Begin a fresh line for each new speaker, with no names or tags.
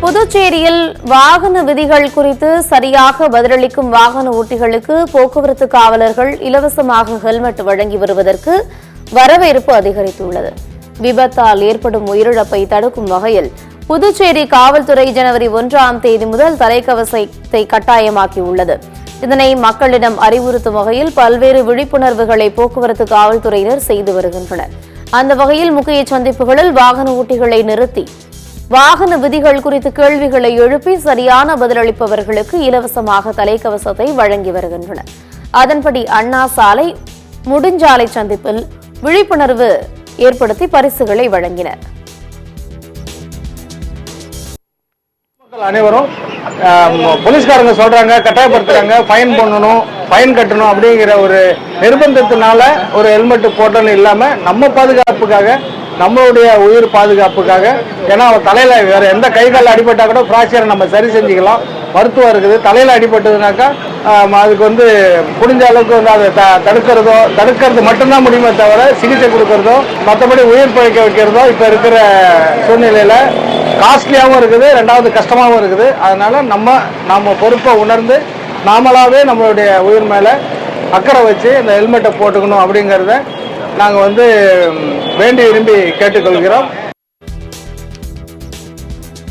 புதுச்சேரியில் வாகன விதிகள் குறித்து சரியாக பதிலளிக்கும் வாகன ஓட்டிகளுக்கு போக்குவரத்து காவலர்கள் இலவசமாக ஹெல்மெட் வழங்கி வருவதற்கு வரவேற்பு அதிகரித்துள்ளது. விபத்தால் ஏற்படும் உயிரிழப்பை தடுக்கும் வகையில் புதுச்சேரி காவல்துறை ஜனவரி 1ஆம் தேதி முதல் தலைக்கவசத்தை கட்டாயமாக்கியுள்ளது. இதனை மக்களிடம் அறிவுறுத்தும் வகையில் பல்வேறு விழிப்புணர்வுகளை போக்குவரத்து காவல்துறையினர் செய்து வருகின்றனர். அந்த வகையில் முக்கிய சந்திப்புகளில் வாகன ஓட்டிகளை நிறுத்தி வாகன விதிகள் குறித்து கேள்விகளை எழுப்பி சரியான பதிலளிப்பவர்களுக்கு இலவசமாக தலைக்கவசத்தை வழங்கி வருகின்றனர். அதன்படி அண்ணா சாலை முடிஞ்சாலை சந்திப்பில் விழிப்புணர்வு ஏற்படுத்தி பரிசுகளை வழங்கினர்.
அனைவரும் போலீஸ்காரங்க சொல்றாங்க, கட்டாயப்படுத்துறாங்க, ஃபைன் பண்ணணும், ஃபைன் கட்டணும் அப்படிங்கிற ஒரு நிர்பந்தத்தினால ஒரு ஹெல்மெட் போட்டோன்னு இல்லாம நம்ம பாதுகாப்புக்காக, நம்மளுடைய உயிர் பாதுகாப்புக்காக, ஏன்னா தலையில வேற எந்த கை காலில் அடிபட்டா கூட பிராக்சரை நம்ம சரி செஞ்சுக்கலாம். மருத்துவம் இருக்குது. தலையில அடிபட்டதுனாக்கா அதுக்கு முடிஞ்ச அளவுக்கு அதை தடுக்கிறது மட்டும்தான் முடியுமே தவிர சிகிச்சை கொடுக்கறதோ மற்றபடி உயிர் பிழைக்க வைக்கிறதோ இப்ப இருக்கிற சூழ்நிலையில காஸ்ட்லியாகவும் இருக்குது, ரெண்டாவது கஷ்டமாகவும் இருக்குது. அதனால நம்ம பொறுப்பை உணர்ந்து நாமளாவே நம்மளுடைய உயிர் மேல அக்கறை வச்சு இந்த ஹெல்மெட்டை போட்டுக்கணும் அப்படிங்கிறத நாங்கள் வேண்டி விரும்பி கேட்டுக்கொள்கிறோம்.